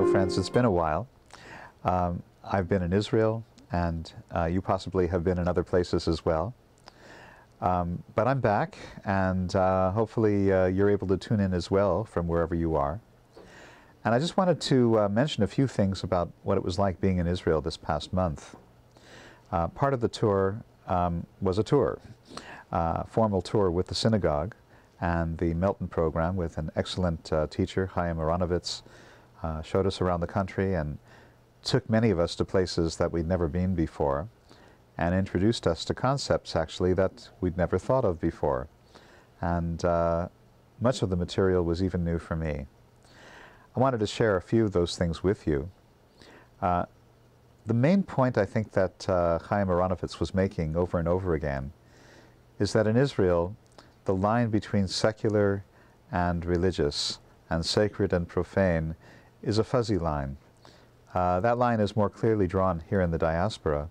So friends, it's been a while. I've been in Israel, and you possibly have been in other places as well. But I'm back, and hopefully you're able to tune in as well from wherever you are. And I just wanted to mention a few things about what it was like being in Israel this past month. Part of the tour was a tour, formal tour with the synagogue and the Melton program with an excellent teacher, Chaim Aronovitz, showed us around the country and took many of us to places that we'd never been before and introduced us to concepts actually that we'd never thought of before. And much of the material was even new for me. I wanted to share a few of those things with you. The main point I think that Chaim Aronovitz was making over and over again is that in Israel, the line between secular and religious and sacred and profane is a fuzzy line. That line is more clearly drawn here in the diaspora,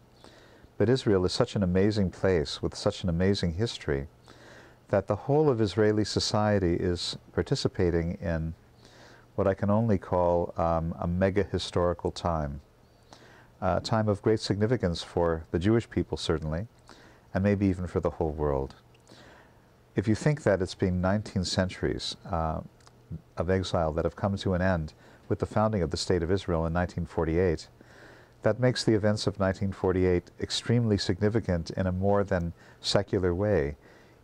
but Israel is such an amazing place with such an amazing history that the whole of Israeli society is participating in what I can only call a mega historical time. A time of great significance for the Jewish people, certainly, and maybe even for the whole world. If you think that it's been 19 centuries of exile that have come to an end with the founding of the State of Israel in 1948, that makes the events of 1948 extremely significant in a more than secular way,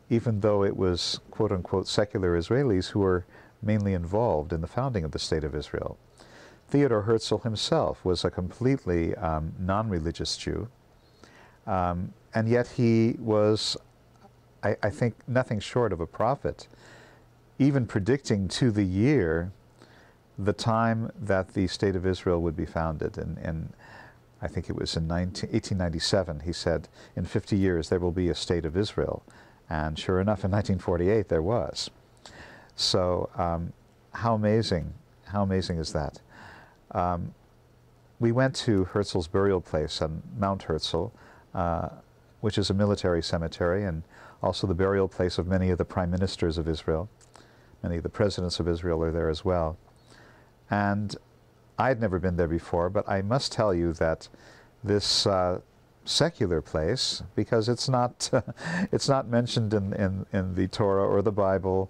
even though it was quote-unquote secular Israelis who were mainly involved in the founding of the State of Israel. Theodor Herzl himself was a completely non-religious Jew, and yet he was, I think, nothing short of a prophet, even predicting to the year the time that the State of Israel would be founded. And I think it was in 1897, he said, in 50 years there will be a State of Israel. And sure enough, in 1948 there was. So how amazing is that? We went to Herzl's burial place on Mount Herzl, which is a military cemetery and also the burial place of many of the prime ministers of Israel. Many of the presidents of Israel are there as well. And I had never been there before, but I must tell you that this secular place, because it's not it's not mentioned in the Torah or the Bible,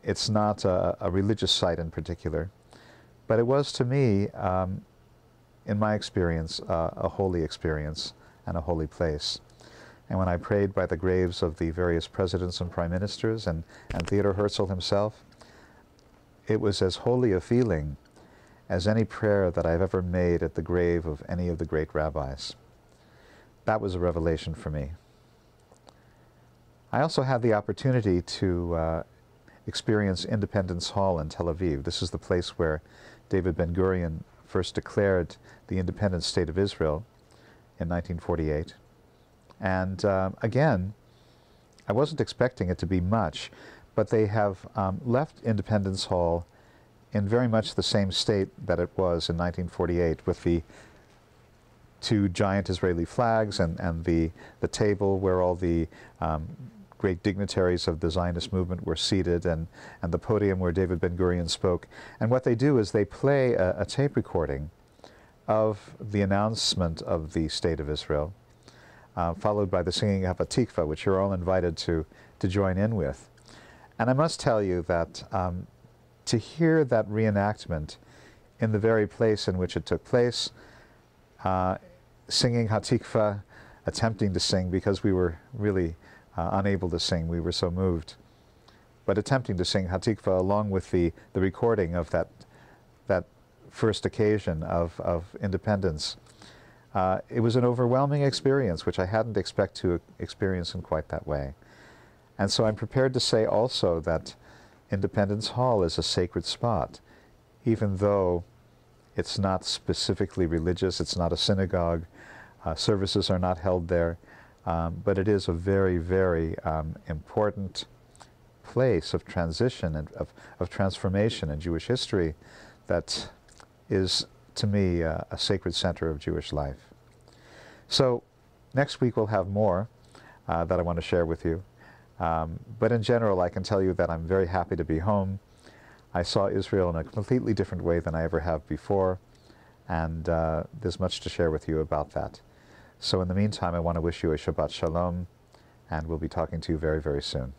it's not a religious site in particular, but it was to me, in my experience, a holy experience and a holy place. And when I prayed by the graves of the various presidents and prime ministers and Theodor Herzl himself, it was as holy a feeling as any prayer that I've ever made at the grave of any of the great rabbis. That was a revelation for me. I also had the opportunity to experience Independence Hall in Tel Aviv. This is the place where David Ben-Gurion first declared the independent State of Israel in 1948. And again, I wasn't expecting it to be much, but they have left Independence Hall in very much the same state that it was in 1948, with the two giant Israeli flags and the table where all the great dignitaries of the Zionist movement were seated, and the podium where David Ben-Gurion spoke. And what they do is they play a tape recording of the announcement of the State of Israel, followed by the singing of Hatikva, which you're all invited to join in with. And I must tell you that to hear that reenactment in the very place in which it took place, singing Hatikva, attempting to sing, because we were really unable to sing, we were so moved, but attempting to sing Hatikva along with the recording of that first occasion of independence. It was an overwhelming experience, which I hadn't expected to experience in quite that way. And so I'm prepared to say also that Independence Hall is a sacred spot, even though it's not specifically religious, it's not a synagogue, services are not held there, but it is a very, very important place of transition and of transformation in Jewish history that is, to me, a sacred center of Jewish life. So next week we'll have more that I want to share with you. But in general, I can tell you that I'm very happy to be home. I saw Israel in a completely different way than I ever have before, and there's much to share with you about that. So in the meantime, I want to wish you a Shabbat Shalom, and we'll be talking to you very, very soon.